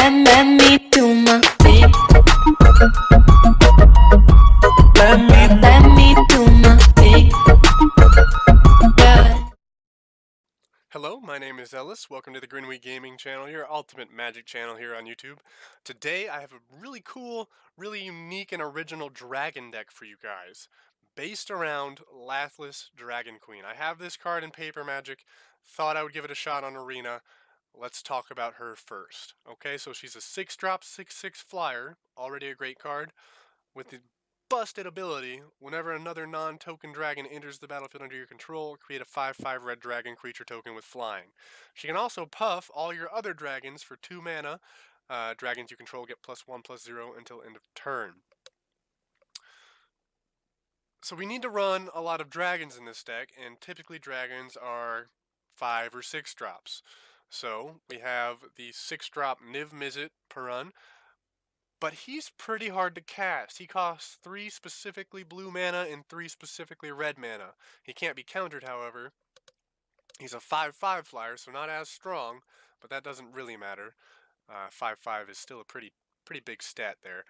let me do my thing. Let me do my thing. Yeah. Hello, my name is Ellis. Welcome to the Grinweed Gaming channel, your ultimate magic channel here on YouTube. Today I have a really cool, really unique and original dragon deck for you guys, based around Lathliss Dragon Queen. I have this card in Paper Magic, thought I would give it a shot on Arena. Let's talk about her first. Okay, so she's a 6-drop, 6/6 flyer, already a great card, with the busted ability, whenever another non-token dragon enters the battlefield under your control, create a 5/5 red dragon creature token with flying. She can also puff all your other dragons for 2 mana. Dragons you control get +1/+0 until end of turn. So we need to run a lot of dragons in this deck, and typically dragons are 5 or 6 drops. So we have the 6-drop Niv-Mizzet Parun, but he's pretty hard to cast. He costs 3 specifically blue mana and 3 specifically red mana. He can't be countered, however. He's a 5/5 flyer, so not as strong, but that doesn't really matter. 5/5 is still a pretty big stat there.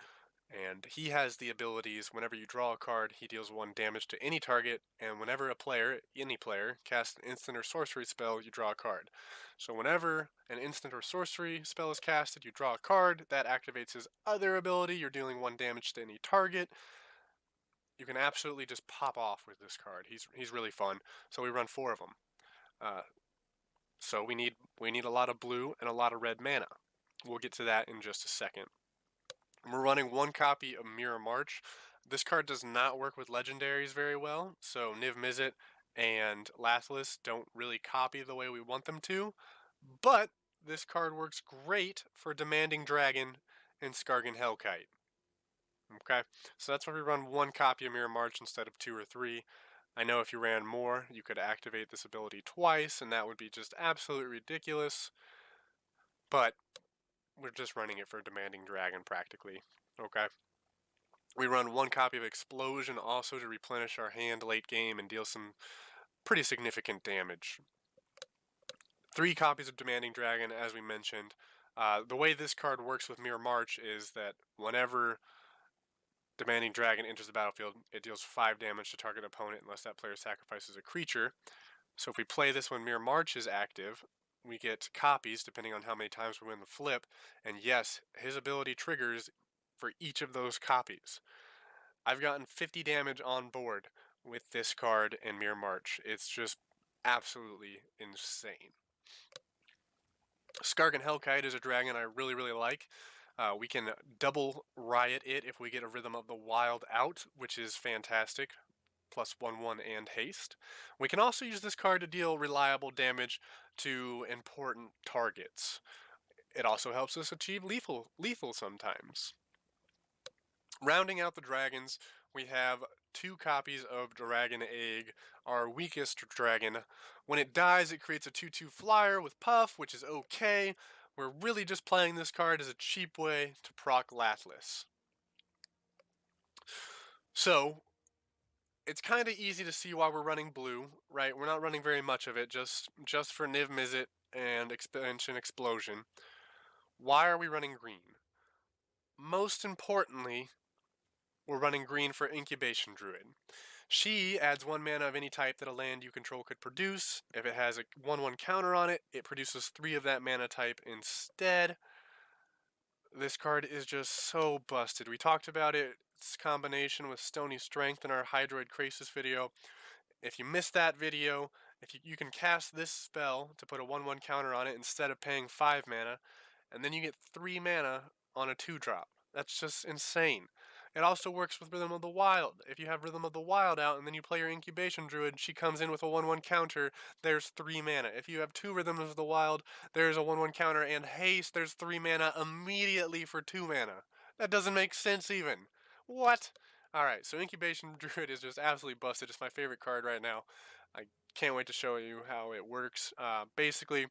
And he has the abilities, whenever you draw a card, he deals 1 damage to any target, and whenever any player, casts an instant or sorcery spell, you draw a card. So whenever an instant or sorcery spell is casted, you draw a card, that activates his other ability, you're dealing 1 damage to any target. You can absolutely just pop off with this card. He's really fun, so we run 4 of them. So we need a lot of blue and a lot of red mana. We'll get to that in just a second. We're running 1 copy of Mirror March. This card does not work with legendaries very well, so Niv-Mizzet and Lathliss don't really copy the way we want them to, but this card works great for Demanding Dragon and Skarrgan Hellkite. Okay, so that's why we run 1 copy of Mirror March instead of 2 or 3. I know if you ran more, you could activate this ability twice, and that would be just absolutely ridiculous, but we're just running it for Demanding Dragon practically. Okay. We run 1 copy of Explosion also to replenish our hand late game and deal some pretty significant damage. 3 copies of Demanding Dragon, as we mentioned. The way this card works with Mirror March is that whenever Demanding Dragon enters the battlefield, it deals 5 damage to target opponent unless that player sacrifices a creature. So if we play this when Mirror March is active, we get copies depending on how many times we win the flip, and yes, his ability triggers for each of those copies. I've gotten 50 damage on board with this card and Mirror March. It's just absolutely insane. Skarrgan Hellkite is a dragon I really like. We can double riot it if we get a Rhythm of the Wild out, which is fantastic. +1/1 and haste. We can also use this card to deal reliable damage to important targets. It also helps us achieve lethal sometimes. Rounding out the dragons, we have 2 copies of Dragon Egg, our weakest dragon. When it dies, it creates a 2/2 flyer with Puff, which is okay. We're really just playing this card as a cheap way to proc Lathliss. So it's kind of easy to see why we're running blue, right? We're not running very much of it, just for Niv-Mizzet and Expansion Explosion. Why are we running green? Most importantly, we're running green for Incubation Druid. She adds 1 mana of any type that a land you control could produce. If it has a 1/1 counter on it, it produces 3 of that mana type instead. This card is just so busted. We talked about its combination with Stony Strength in our Hydroid Krasis video. If you missed that video, you can cast this spell to put a 1/1 counter on it instead of paying 5 mana, and then you get 3 mana on a 2-drop. That's just insane. It also works with Rhythm of the Wild. If you have Rhythm of the Wild out and then you play your Incubation Druid, she comes in with a 1/1 counter, there's 3 mana. If you have 2 Rhythms of the Wild, there's a 1/1 counter and haste, there's 3 mana immediately for 2 mana. That doesn't make sense even. What? Alright, so Incubation Druid is just absolutely busted. It's my favorite card right now. I can't wait to show you how it works. Basically,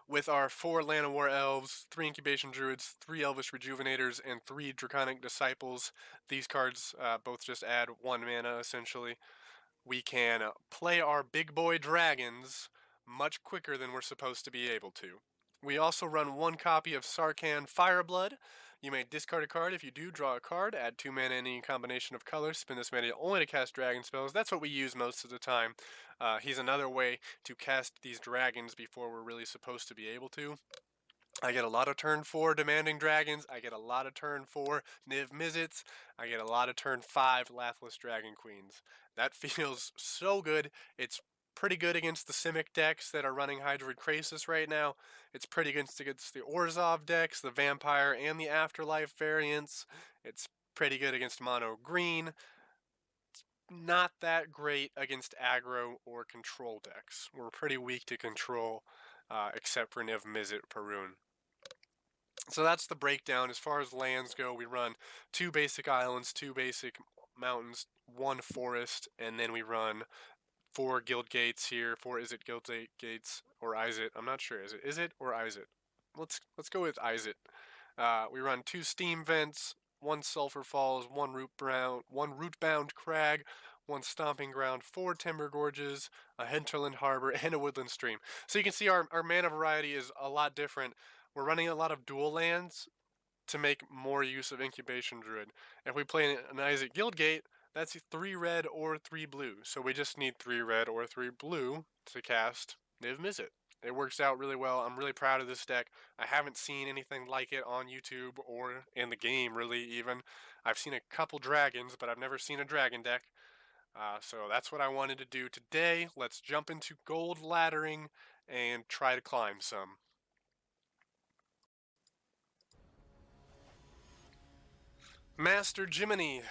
with our 4 Llanowar Elves, 3 Incubation Druids, 3 Elvish Rejuvenators, and 3 Draconic Disciples. These cards both just add 1 mana, essentially. We can play our big boy dragons much quicker than we're supposed to be able to. We also run 1 copy of Sarkhan Fireblood. You may discard a card. If you do, draw a card, add 2 mana in any combination of colors, spend this mana only to cast dragon spells. That's what we use most of the time. He's another way to cast these dragons before we're really supposed to be able to. I get a lot of turn 4 Demanding Dragons, I get a lot of turn 4 Niv-Mizzets, I get a lot of turn 5 Lathliss Dragon Queens. That feels so good. It's pretty good against the Simic decks that are running Hydroid Krasis right now. It's pretty good against the Orzhov decks, the Vampire and the Afterlife variants. It's pretty good against Mono Green. It's not that great against aggro or control decks. We're pretty weak to control, except for Niv-Mizzet Parun. So that's the breakdown. As far as lands go, we run 2 basic islands, 2 basic mountains, 1 forest, and then we run 4 guild gates here, 4 Izzet Guildgates, or Izzet. I'm not sure. Is it Izzet or Izzet? Let's go with Izzet. We run 2 steam vents, 1 Sulfur Falls, 1 Rootbound Crag, 1 Stomping Ground, 4 Timber Gorges, a Hinterland Harbor, and a Woodland Stream. So you can see our mana variety is a lot different. We're running a lot of dual lands to make more use of Incubation Druid. If we play an Izzet Guildgate, that's 3 red or 3 blue. So we just need 3 red or 3 blue to cast Niv-Mizzet. It works out really well. I'm really proud of this deck. I haven't seen anything like it on YouTube or in the game, really, even. I've seen a couple dragons, but I've never seen a dragon deck. So that's what I wanted to do today. Let's jump into gold laddering and try to climb some. Master Jiminy.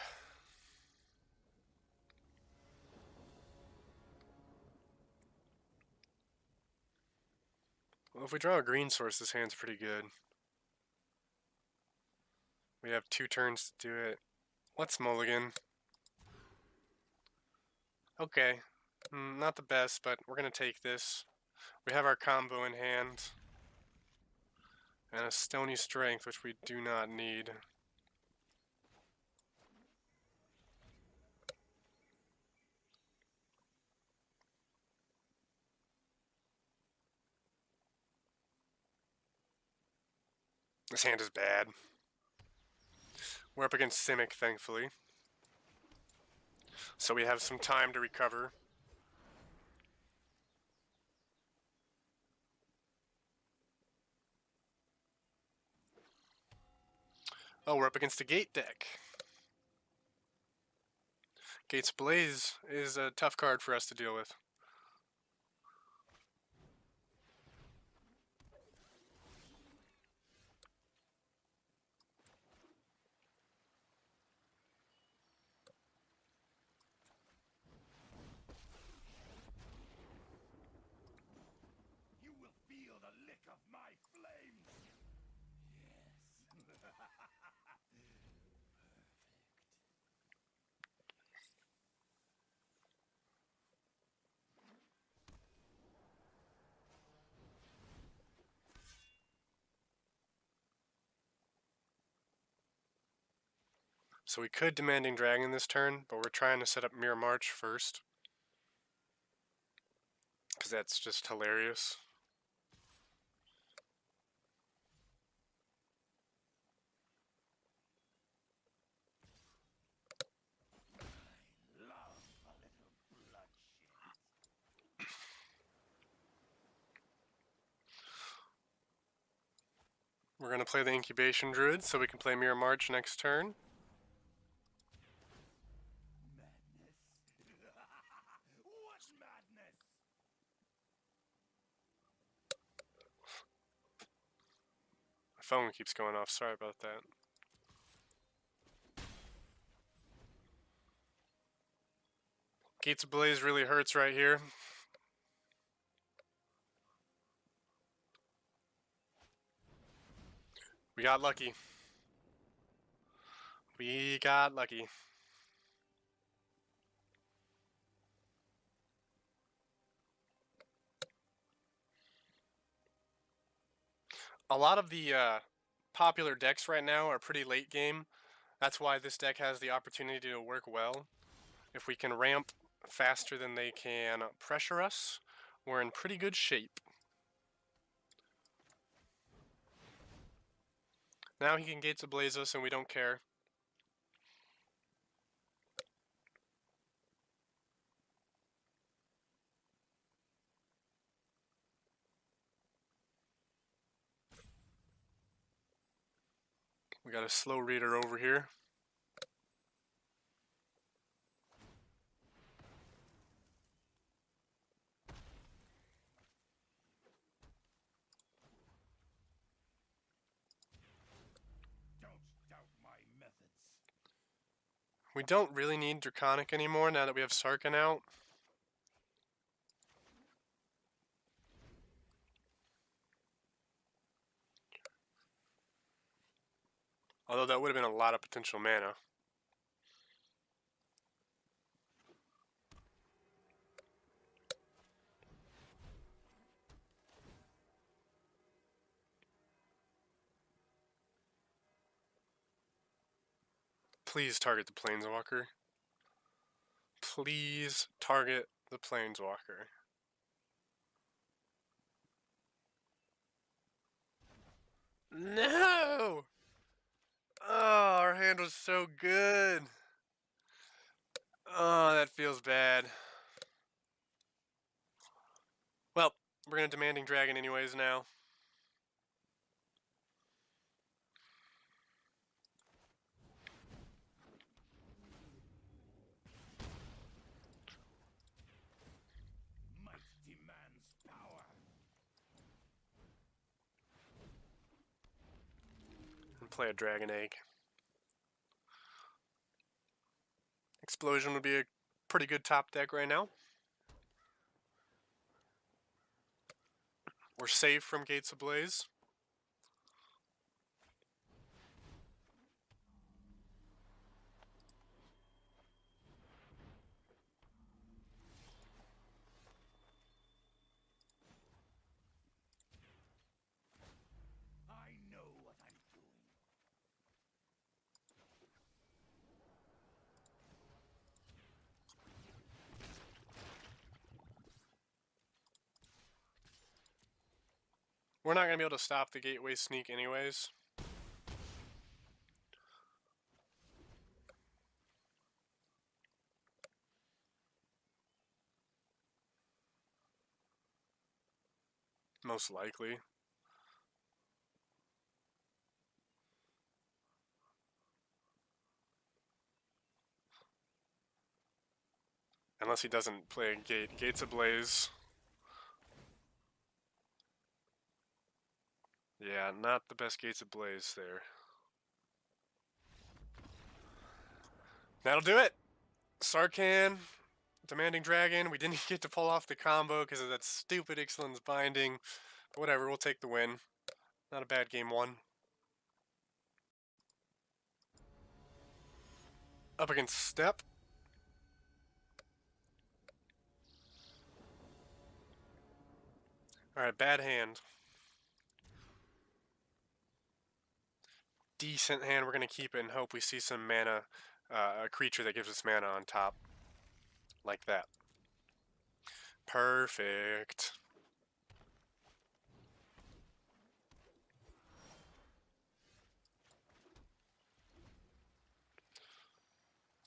Well, if we draw a green source, this hand's pretty good. We have 2 turns to do it. Let's mulligan. Okay. Not the best, but we're going to take this. We have our combo in hand. And a Stony Strength, which we do not need. This hand is bad. We're up against Simic, thankfully. So we have some time to recover. Oh, we're up against a Gate deck. Gate's Blaze is a tough card for us to deal with. So we could Demanding Dragon this turn, but we're trying to set up Mirror March first. Because that's just hilarious. We're going to play the Incubation Druid so we can play Mirror March next turn. My phone keeps going off, sorry about that. Gates Blaze really hurts right here. We got lucky. We got lucky. A lot of the popular decks right now are pretty late game. That's why this deck has the opportunity to work well. If we can ramp faster than they can pressure us, we're in pretty good shape. Now he can Gates Ablaze us and we don't care. We got a slow reader over here. We don't really need Draconic anymore now that we have Sarkhan out. Although that would have been a lot of potential mana. Please target the Planeswalker. Please target the Planeswalker. No! Oh, our hand was so good. Oh, that feels bad. Well, we're going to Demanding Dragon anyways now. And play a Dragon Egg. Explosion would be a pretty good top deck right now. We're safe from Gates Ablaze. I know what I'm doing. We're not going to be able to stop the Gateway Sneak anyways. Most likely. Unless he doesn't play Gates Ablaze. Yeah, not the best Gates Ablaze there. That'll do it! Sarkhan, Demanding Dragon. We didn't get to pull off the combo because of that stupid Ixalan's Binding. But whatever, we'll take the win. Not a bad game one. Up against Step. Alright, bad hand. Decent hand. We're going to keep it and hope we see some mana, a creature that gives us mana on top. Like that. Perfect.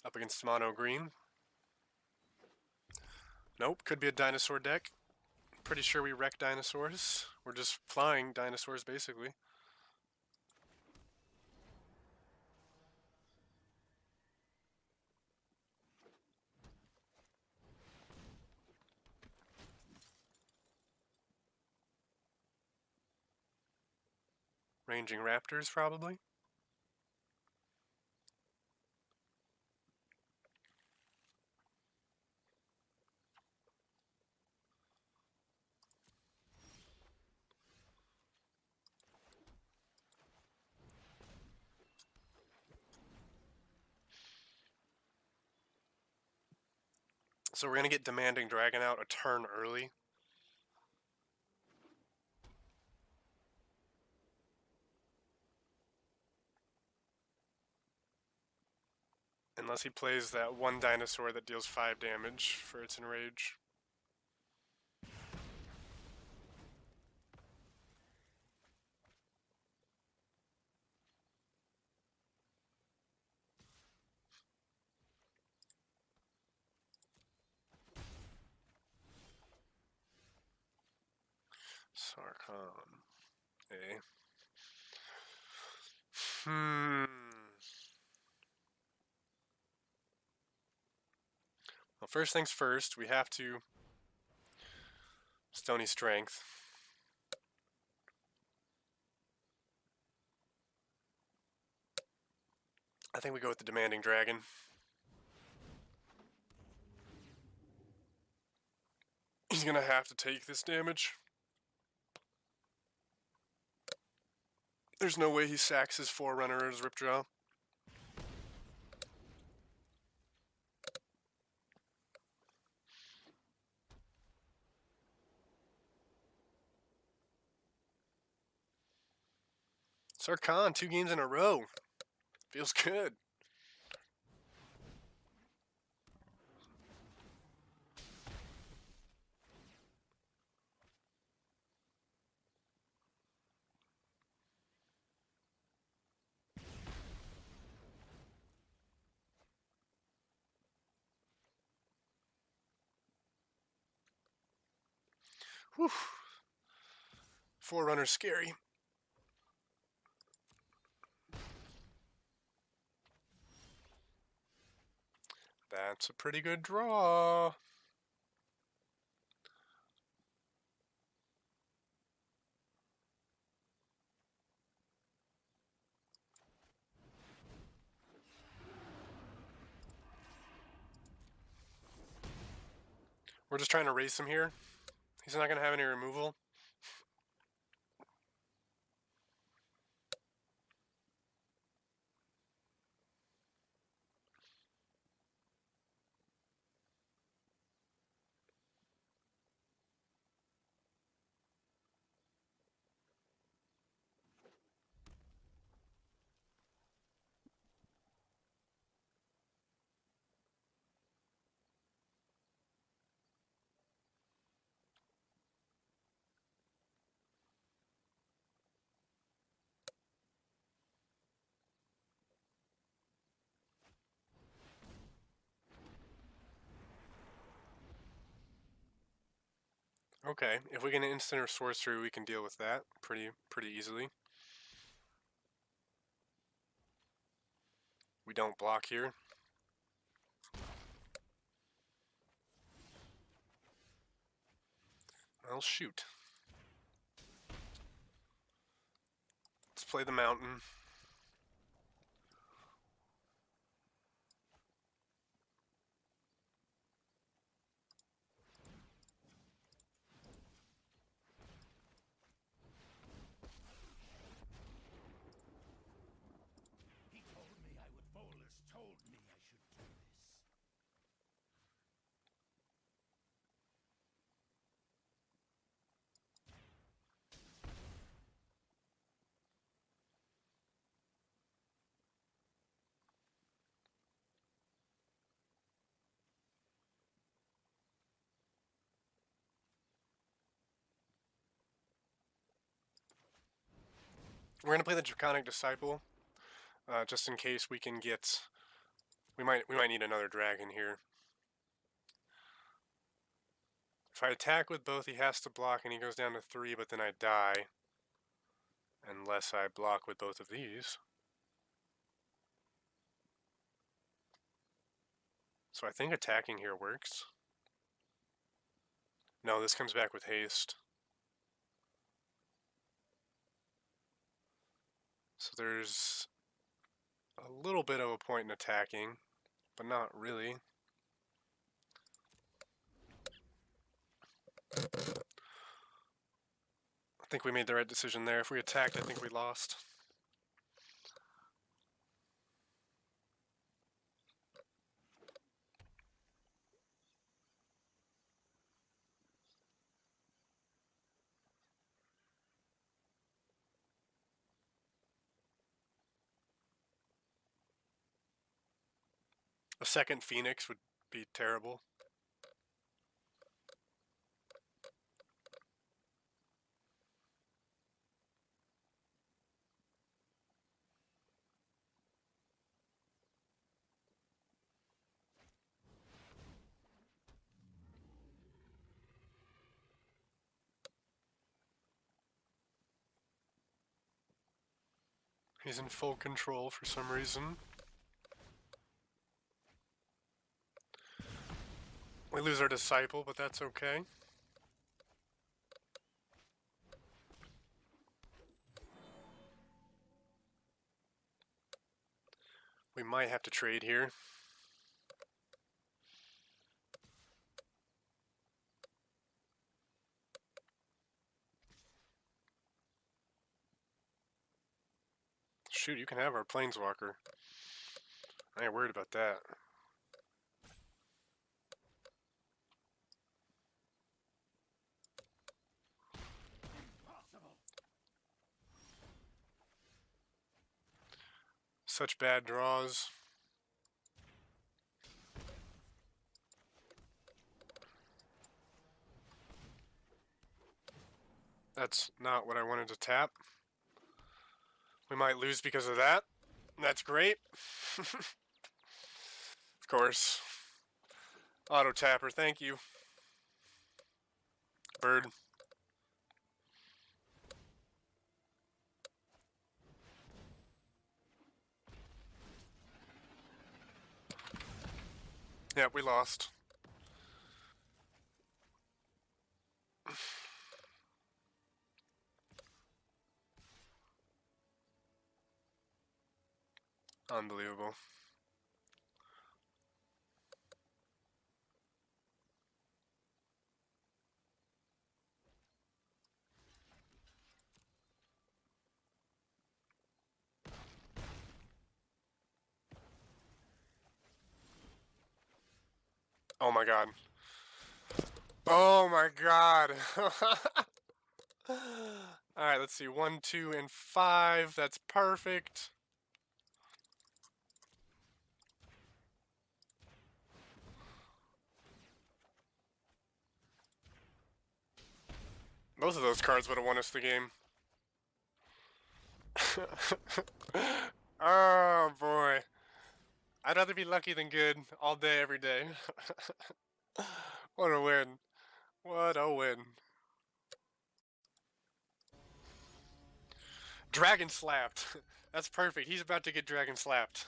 Up against mono green. Nope, could be a dinosaur deck. Pretty sure we wreck dinosaurs. We're just flying dinosaurs, basically. Ranging raptors, probably. So we're going to get Demanding Dragon out a turn early. Unless he plays that one dinosaur that deals 5 damage for its enrage. Sarkhan. Okay. Well, first things first, we have to Stony Strength. I think we go with the Demanding Dragon. He's gonna have to take this damage. There's no way he sacks his Forerunner or his Ripjaw. Sarkhan, 2 games in a row. Feels good. Whew. Forerunner's scary. That's a pretty good draw. We're just trying to race him here. He's not going to have any removal. Okay, if we get an instant or sorcery, we can deal with that pretty easily. We don't block here. Well, shoot. Let's play the mountain. He told me I would. Bolus told me I should do this. We're gonna play the Draconic Disciple, just in case we can get. We might need another dragon here. If I attack with both, he has to block, and he goes down to 3. But then I die, unless I block with both of these. So I think attacking here works. No, this comes back with haste. So there's a little bit of a point in attacking, but not really. I think we made the right decision there. If we attacked, I think we lost. A second Phoenix would be terrible. He's in full control for some reason. We lose our Disciple, but that's okay. We might have to trade here. Shoot, you can have our Planeswalker. I ain't worried about that. Such bad draws. That's not what I wanted to tap. We might lose because of that. That's great. Of course. Auto tapper, thank you. Bird. Yeah, we lost. Unbelievable. Oh my god. Oh my god. Alright, let's see. 1, 2, and 5. That's perfect. Both of those cards would have won us the game. Oh boy. I'd rather be lucky than good all day, every day. What a win. What a win. Dragon slapped. That's perfect. He's about to get dragon slapped.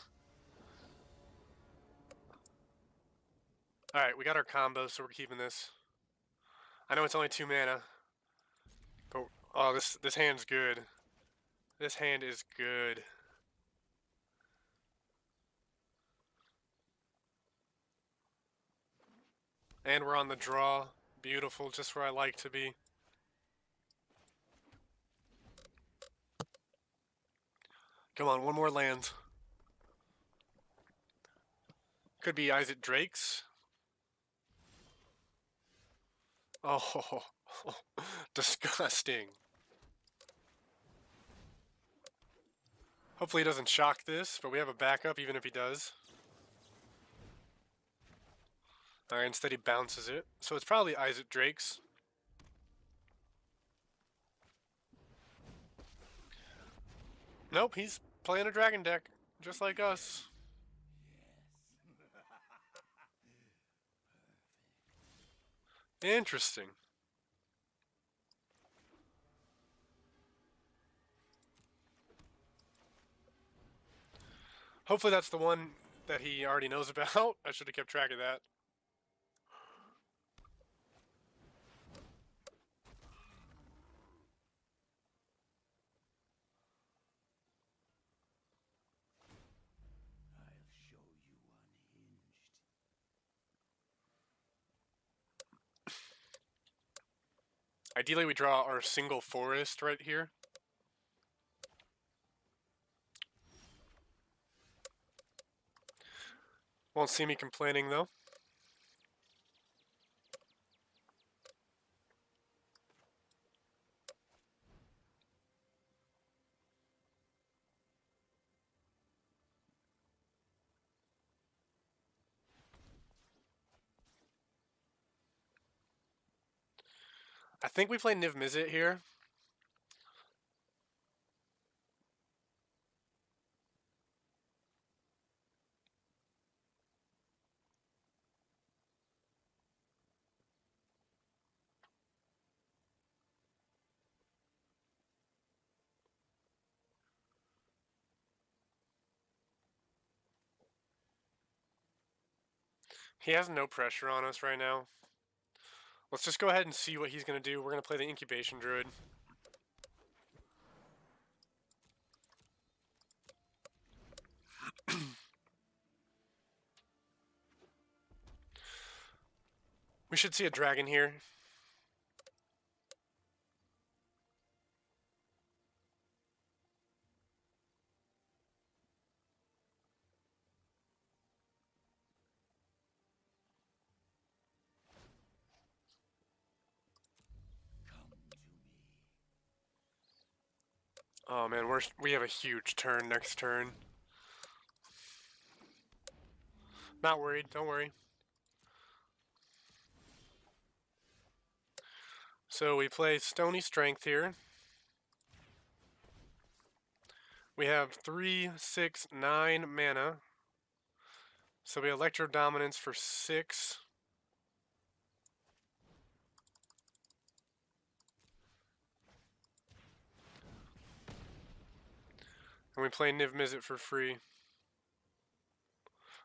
Alright, we got our combo, so we're keeping this. I know it's only 2 mana. But, oh, this hand's good. This hand is good. And we're on the draw. Beautiful, just where I like to be. Come on, one more land. Could be Izzet Drakes. Oh, disgusting. Hopefully he doesn't shock this, but we have a backup even if he does. Alright, instead he bounces it. So it's probably Izzet Drakes. Nope, he's playing a dragon deck, just like us. Interesting. Hopefully that's the one that he already knows about. I should have kept track of that. I'll show you unhinged. Ideally we draw our single forest right here. Won't see me complaining though. I think we play Niv-Mizzet here. He has no pressure on us right now. Let's just go ahead and see what he's going to do. We're going to play the Incubation Druid. We should see a dragon here. Oh man, we have a huge turn next turn. Not worried, don't worry. So we play Stony Strength here. We have 3, 6, 9 mana. So we Electrodominance for 6. And we play Niv-Mizzet for free.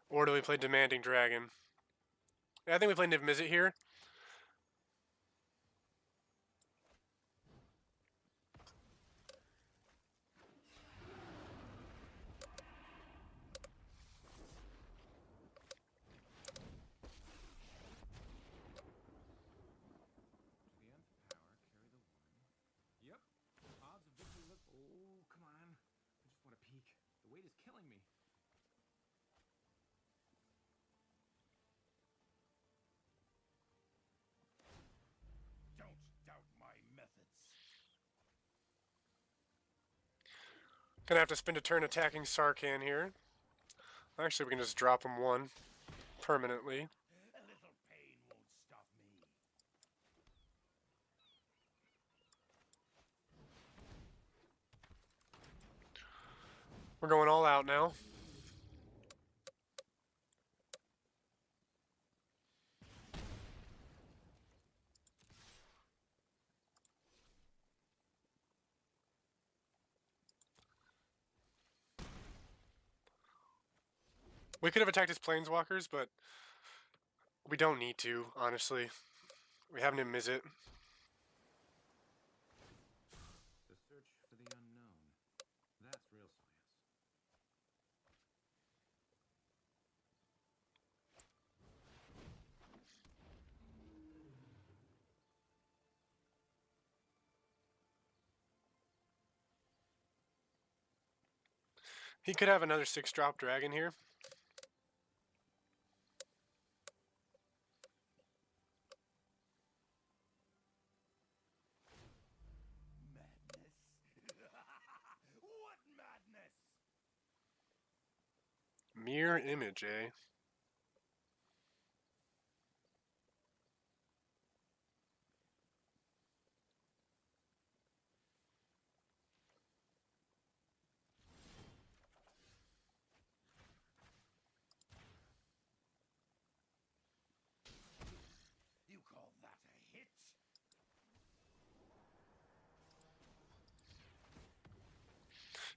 Or do we play Demanding Dragon? I think we play Niv-Mizzet here. Gonna have to spend a turn attacking Sarkhan here. Actually, we can just drop him 1 permanently. A little pain won't stop me. We're going all out now. We could have attacked his planeswalkers, but we don't need to, honestly. We have Niv-Mizzet. The search for the unknown. That's real science. He could have another 6-drop dragon here. What madness! Mirror image, eh? You call that a hit?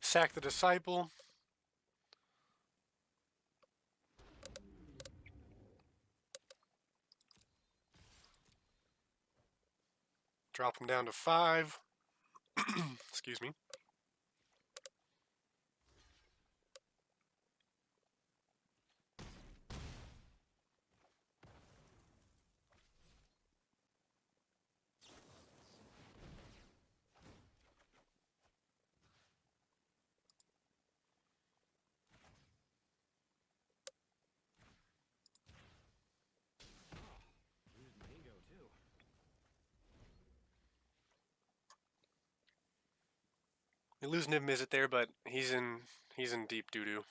Sack the Disciple. Drop him down to 5. Excuse me. We lose Niv-Mizzet there, but he's in deep doo-doo.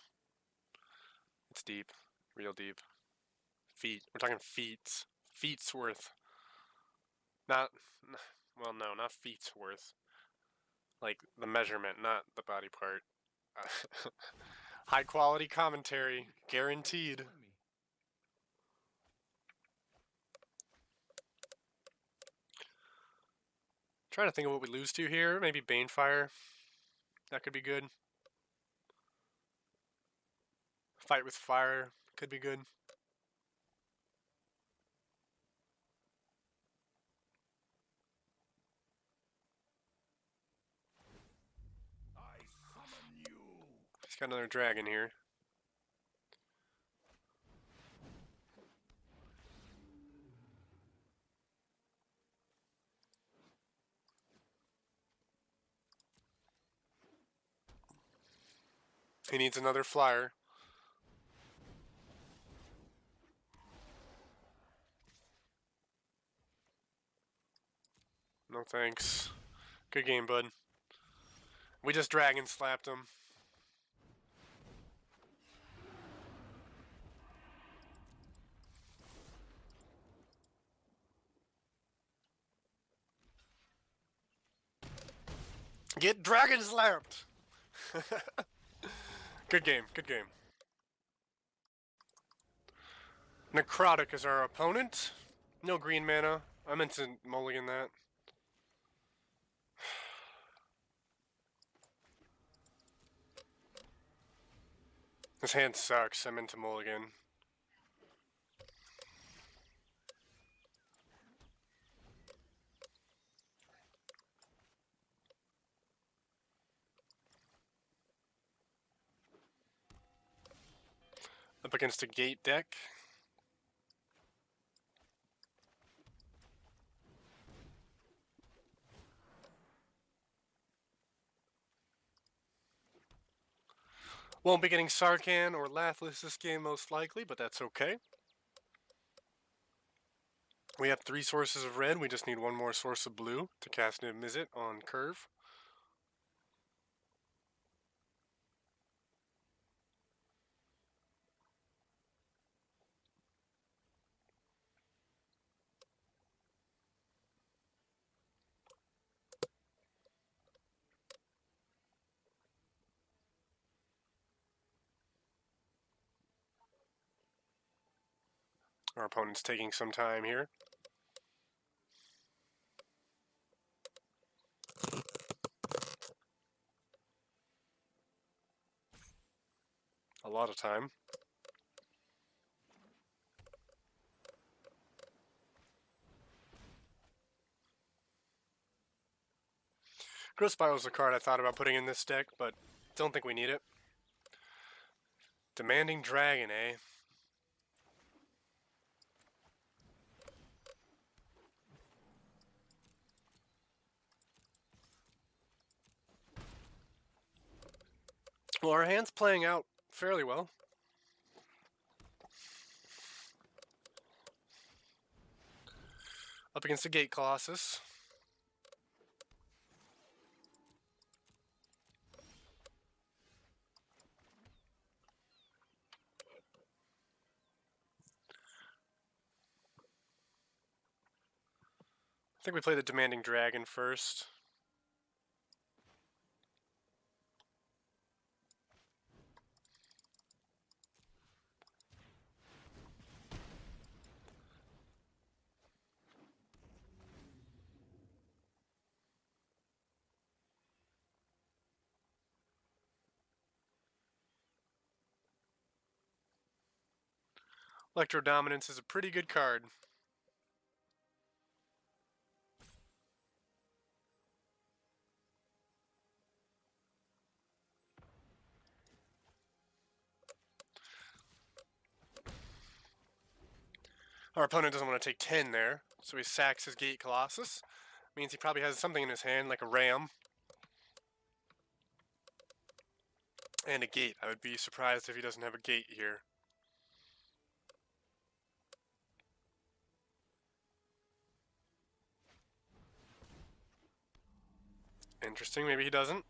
It's deep. Real deep. Feet. We're talking feet. Feet's worth. Not, well, no, not feet's worth. Like, the measurement, not the body part. High quality commentary. Guaranteed. Trying to think of what we lose to here. Maybe Banefire. That could be good. Fight with fire could be good. Got another dragon here. He needs another flyer. No thanks. Good game, bud. We just dragon slapped him. Get dragon slapped! Good game, good game. Necrotic is our opponent. No green mana. I meant to mulligan that. This hand sucks. I meant to mulligan. Up against a gate deck. Won't be getting Sarkhan or Lathliss this game most likely, but that's okay. We have 3 sources of red. We just need 1 more source of blue to cast Niv-Mizzet on curve. Our opponent's taking some time here. A lot of time. Growth Spiral is a card I thought about putting in this deck, but don't think we need it. Demanding Dragon, eh? Well, our hand's playing out fairly well. Up against the Gate Colossus. I think we play the Demanding Dragon first. Electrodominance is a pretty good card. Our opponent doesn't want to take 10 there, so he sacks his Gate Colossus. Means he probably has something in his hand, like a ram. And a gate. I would be surprised if he doesn't have a gate here. Interesting, maybe he doesn't.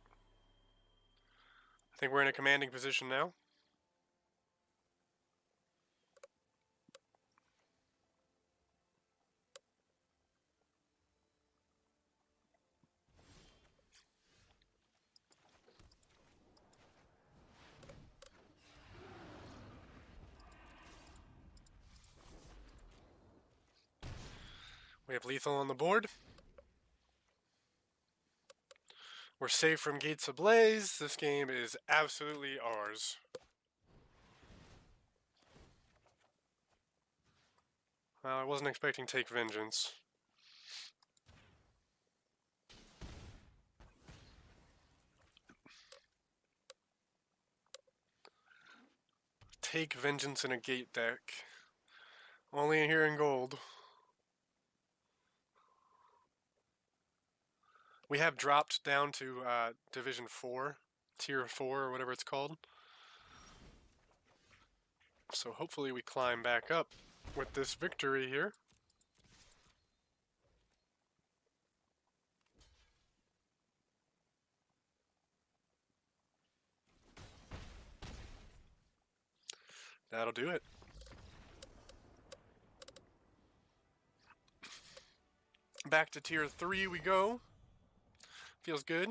I think we're in a commanding position now. We have lethal on the board. We're safe from Gates Ablaze. This game is absolutely ours. Well, I wasn't expecting Take Vengeance. take Vengeance in a Gate deck. Only in here in gold. We have dropped down to Division 4, Tier 4, or whatever it's called. So hopefully we climb back up with this victory here. That'll do it. Back to Tier 3 we go. Feels good.